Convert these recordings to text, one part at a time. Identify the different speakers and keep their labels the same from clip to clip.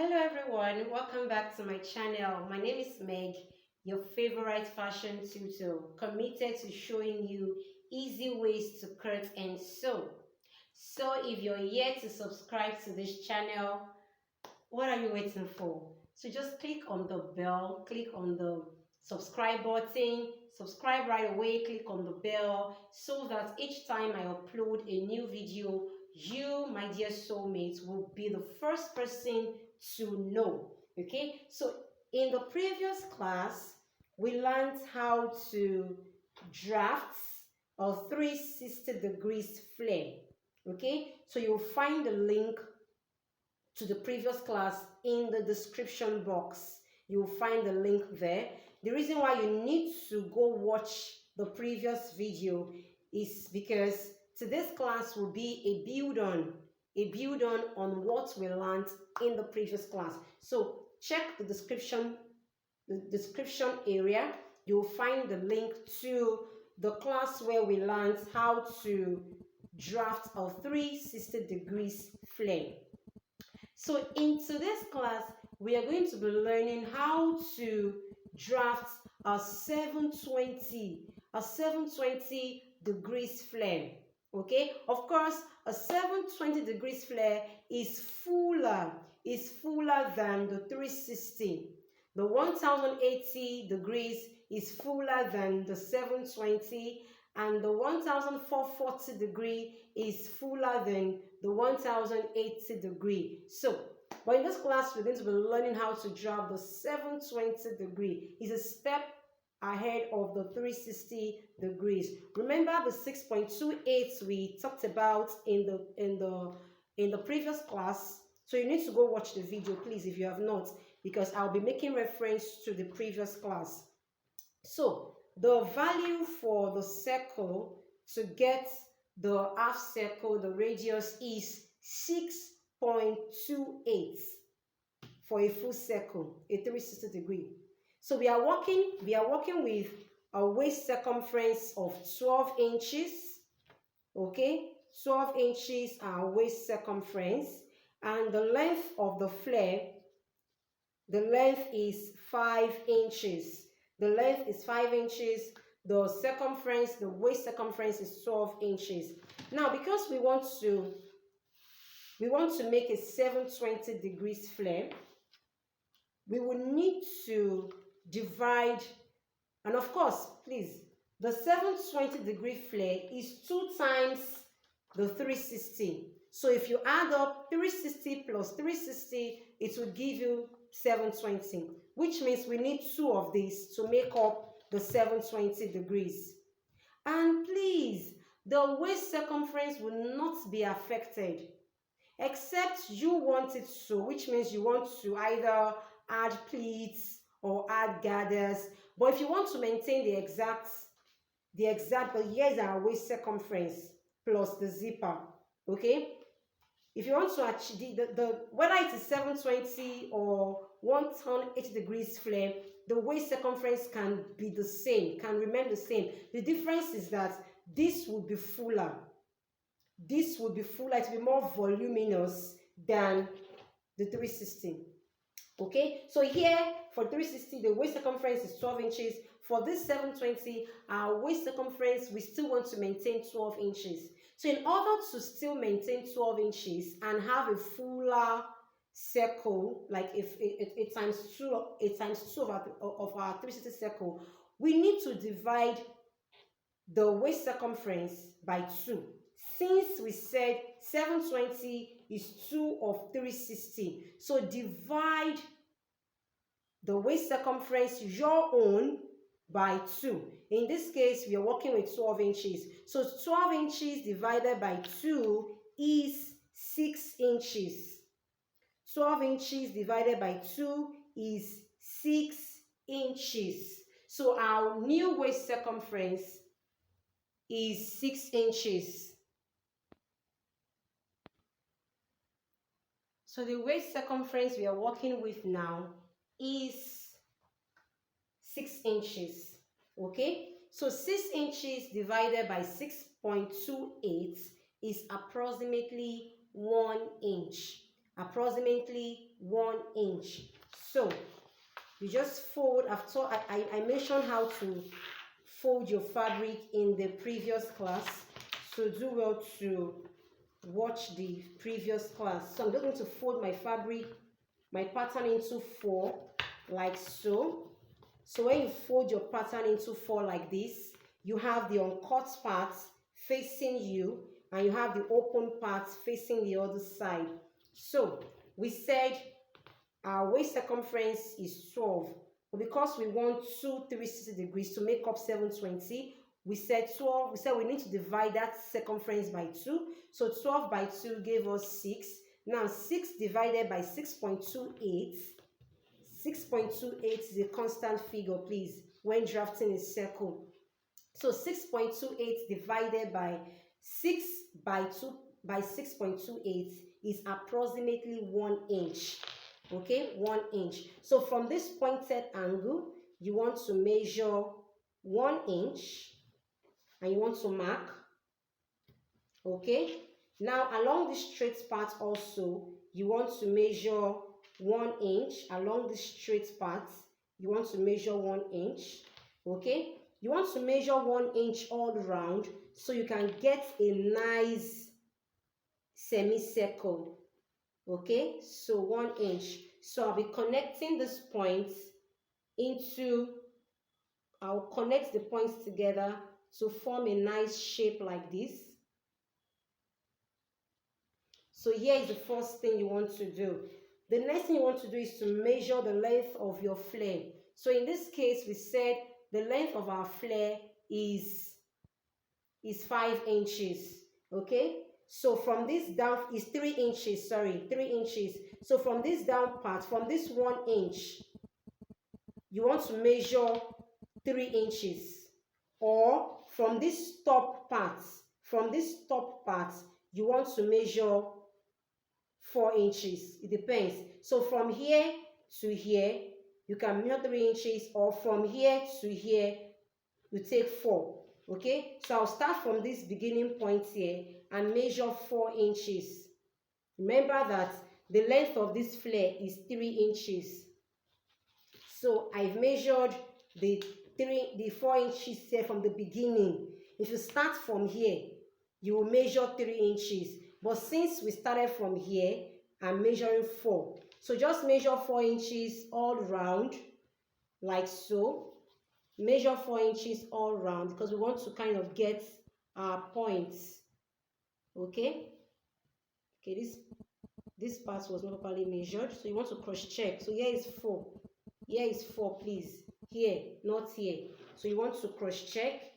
Speaker 1: Hello everyone, welcome back to my channel. My name is Meg, your favorite fashion tutor, committed to showing you easy ways to cut and sew. So if you're yet to subscribe to this channel, what are you waiting for? So just click on the bell, click on the subscribe button, subscribe right away, click on the bell so that each time I upload a new video, you, my dear soulmates, will be the first person to know. Okay, so in the previous class, we learned how to draft a 360 degrees flare. Okay, so you'll find the link to the previous class in the description box. You'll find the link there. The reason why you need to go watch the previous video is because today's class will be a build on what we learned in the previous class. So check the description area. You'll find the link to the class where we learned how to draft a 360 degrees flare. So in today's class, we are going to be learning how to draft a 720 degrees flare. Okay, of course, a 720 degrees flare is fuller than the 360. The 1080 degrees is fuller than the 720, and the 1440 degree is fuller than the 1080 degree. So, but in this class, we're going to be learning how to draft the 720 degree. It's a step ahead of the 360 degrees. Remember the 6.28 we talked about in the previous class. So you need to go watch the video, please, if you have not, because I'll be making reference to the previous class. So the value for the circle to get the half circle, the radius, is 6.28 for a full circle, a 360 degree. So we are working with a waist circumference of 12 inches. Okay, 12 inches our waist circumference, and the length of the flare, the length is 5 inches. The length is 5 inches. The circumference, the waist circumference, is 12 inches. Now, because we want to make a 720 degrees flare, we will need to divide, and of course, please, the 720 degree flare is 2 times the 360. So if you add up 360 plus 360, it will give you 720, which means we need 2 of these to make up the 720 degrees. And please, the waist circumference will not be affected, except you want it to, which means you want to either add pleats or add gathers. But if you want to maintain the exact, but here's our waist circumference plus the zipper. Okay, if you want to achieve the whether it is 720 or 180 degrees flare, the waist circumference can be the same, can remain the same. The difference is that this will be fuller. This will be fuller, it will be more voluminous than the 360. Okay, so here for 360, the waist circumference is 12 inches. For this 720, our waist circumference, we still want to maintain 12 inches. So in order to still maintain 12 inches and have a fuller circle, like if it times two of our 360 circle, we need to divide the waist circumference by 2. Since we said 720 is 2 of 360, so divide the waist circumference, your own, by 2. In this case, we are working with 12 inches. So 12 inches divided by 2 is 6 inches. 12 inches divided by 2 is 6 inches. So our new waist circumference is 6 inches. So the waist circumference we are working with now is 6 inches. Okay, so 6 inches divided by 6.28 is approximately 1 inch. approximately 1 inch. So you just fold. After I mentioned how to fold your fabric in the previous class, so do well to watch the previous class. So I'm just going to fold my fabric, my pattern into 4 like so. So when you fold your pattern into 4 like this, you have the uncut parts facing you and you have the open parts facing the other side. So we said our waist circumference is 12, but because we want 2 360 degrees to make up 720, we said 12. We said we need to divide that circumference by 2. So 12 by 2 gave us 6. Now 6 divided by 6.28. 6.28 is a constant figure, please, when drafting a circle. So 6.28 divided by 6 by 2 by 6.28 is approximately 1 inch. Okay, 1 inch. So from this pointed angle, you want to measure 1 inch and you want to mark. Okay, now along this straight part also, you want to measure 1 inch. Along this straight part, you want to measure 1 inch. Okay, you want to measure 1 inch all around so you can get a nice semicircle. Okay, so 1 inch. So I'll be connecting this point into, I'll connect the points together to form a nice shape like this. So here is the first thing you want to do. The next thing you want to do is to measure the length of your flare. So in this case, we said the length of our flare is 5 inches. Okay, so from this down is 3 inches, sorry, 3 inches. So from this down part, from this 1 inch, you want to measure 3 inches. Or from this top part, you want to measure 4 inches. It depends. So from here to here, you can measure 3 inches, or from here to here, you take 4. Okay, so I'll start from this beginning point here and measure 4 inches. Remember that the length of this flare is 3 inches. So I've measured the 4 inches here from the beginning. If you start from here, you will measure 3 inches. But since we started from here, I'm measuring 4. So just measure 4 inches all around, like so. Measure 4 inches all around because we want to kind of get our points. Okay? Okay, this part was not properly measured, so you want to cross check. So here is 4. Here is 4, please. Here, not here. So you want to cross check.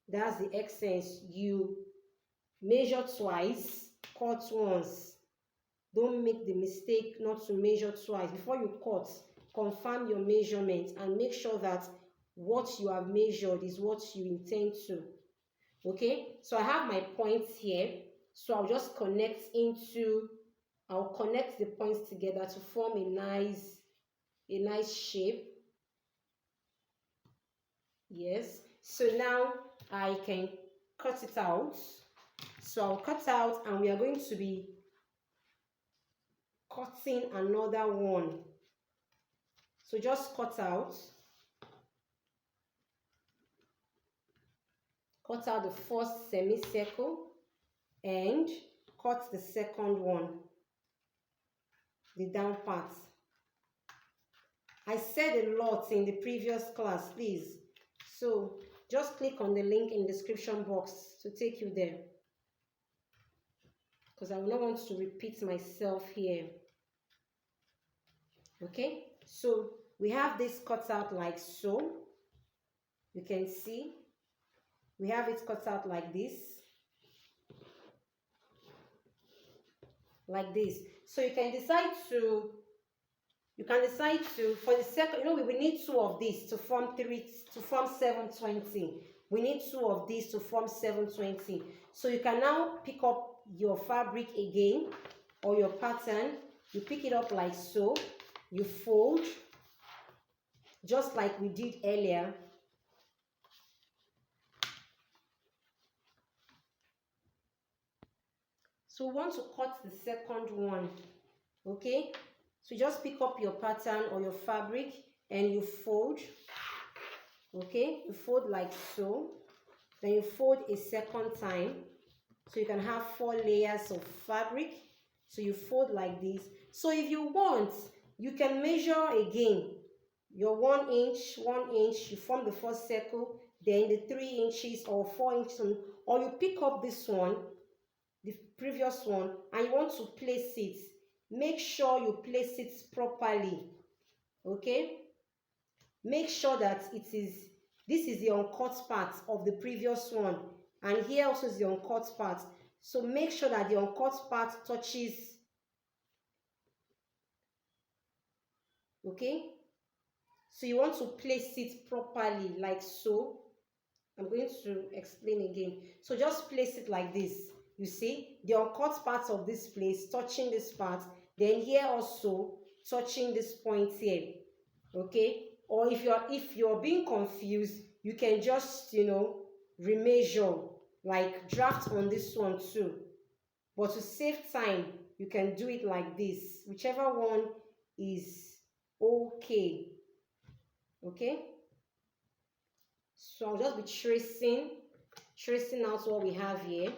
Speaker 1: That's the essence. You measure twice, cut once. Don't make the mistake not to measure twice. Before you cut, confirm your measurement and make sure that what you have measured is what you intend to. Okay, so I have my points here. So I'll just connect the points together to form a nice shape. Yes, so now I can cut it out. So I'll cut out and we are going to be cutting another one. So just cut out the first semicircle and cut the second one, the down part. I said a lot in the previous class, please. So just click on the link in the description box to take you there, because I will not want to repeat myself here. Okay, so we have this cut out like so. You can see we have it cut out like this. So you can decide to for the second, we need 2 of these to form 720. We need 2 of these to form 720. So you can now pick up your fabric again or your pattern. You pick it up like so. You fold just like we did earlier. So we want to cut the second one. Okay, so just pick up your pattern or your fabric and you fold. Okay, you fold like so, then you fold a second time, so you can have 4 layers of fabric. So you fold like this. So if you want, you can measure again your 1 inch, 1 inch, you form the first circle, then the 3 inches or 4 inches, or you pick up this one, the previous one, and you want to place it. Make sure you place it properly. Okay, make sure that this is the uncut part of the previous one, and here also is the uncut part. So make sure that the uncut part touches. Okay, so you want to place it properly like so. I'm going to explain again. So just place it like this. You see the uncut parts of this place touching this part, then here also touching this point here. Okay, or if you're being confused, you can just, you know, remeasure, like draft on this one too. But to save time, you can do it like this, whichever one is okay. Okay, so I'll just be tracing out what we have here.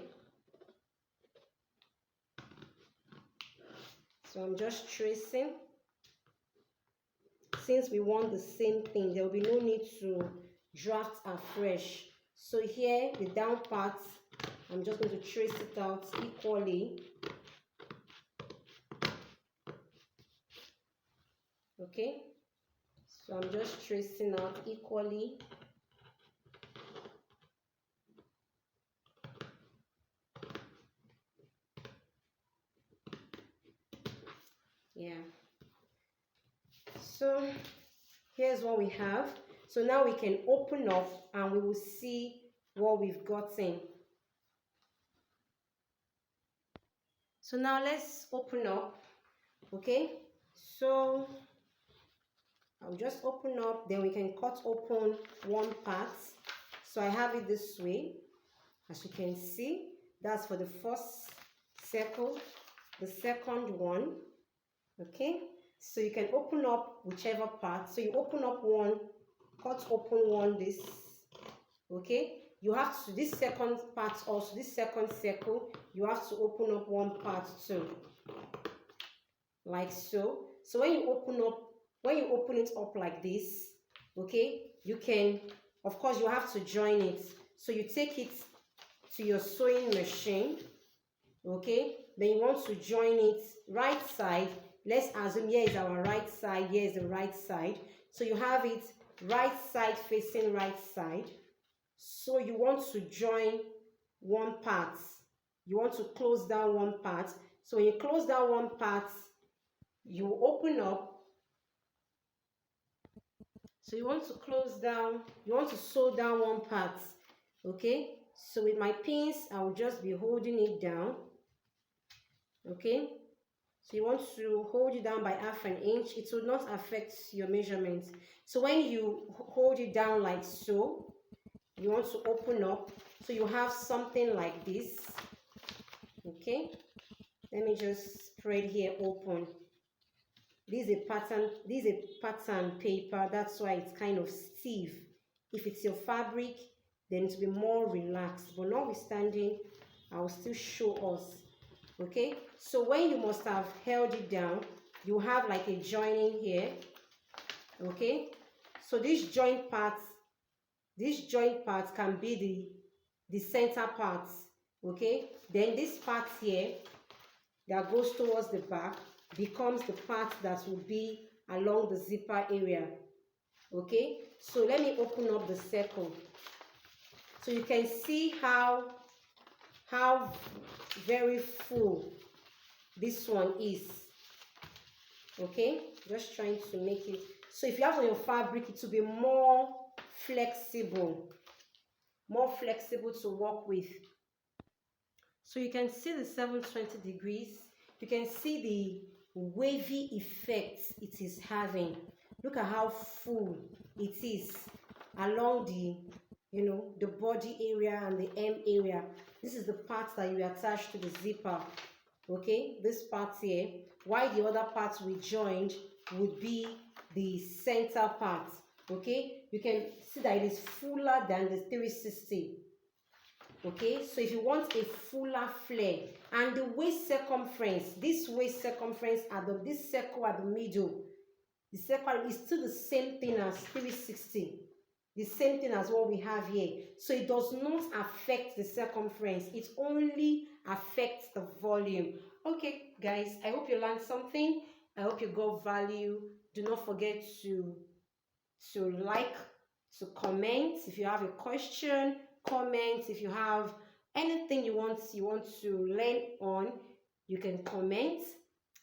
Speaker 1: So I'm just tracing. Since we want the same thing, there will be no need to draft afresh. So here, the down part, I'm just going to trace it out equally. Okay, so I'm just tracing out equally. Yeah, so here's what we have. So now we can open up and we will see what we've gotten. So now let's open up. Okay, so I'll just open up, then we can cut open one part. So I have it this way. As you can see, that's for the first circle, the second one. Okay, so you can open up whichever part. So you open up one, cut open one, this. Okay, you have to, this second part also, this second circle, you have to open up one part too, like so. So when you open it up like this, okay, you can, of course, you have to join it. So you take it to your sewing machine. Okay, then you want to join it right side. Let's assume here is our right side, here is the right side. So you have it right side facing right side. So you want to join one part. You want to close down one part. So when you close down one part, you open up. So you want to close down, you want to sew down one part. Okay, so with my pins, I will just be holding it down. Okay, so you want to hold it down by ½ inch. It will not affect your measurements. So when you hold it down like so, you want to open up, so you have something like this. Okay, let me just spread here open. This is a pattern paper, that's why it's kind of stiff. If it's your fabric, then it will be more relaxed, but notwithstanding, I will still show us. Okay, so when you must have held it down, you have like a joining here. Okay, so this joint part can be the center part. Okay, then this part here that goes towards the back becomes the part that will be along the zipper area. Okay, so let me open up the circle so you can see how very full this one is. Okay, just trying to make it so if you have on your fabric, it will be more flexible to work with. So you can see the 720 degrees. You can see the wavy effect it is having. Look at how full it is along the, you know, the body area and the hem area. This is the part that you attach to the zipper. okay, this part here, while the other part we joined would be the center part, okay. You can see that it is fuller than the 360, okay. So if you want a fuller flare, and the waist circumference, this waist circumference at the, this circle at the middle, the circle is still the same thing as 360, the same thing as what we have here. So it does not affect the circumference, it only affects the volume. Okay guys, I hope you learned something. I hope you got value. Do not forget to like, to comment. If you have a question, comment. If you have anything you want to learn on, you can comment,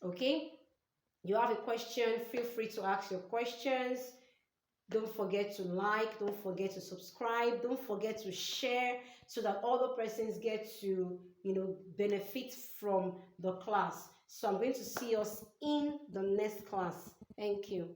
Speaker 1: okay. You have a question, feel free to ask your questions. Don't forget to like, don't forget to subscribe, don't forget to share, so that other persons get to, benefit from the class. So I'm going to see us in the next class. Thank you.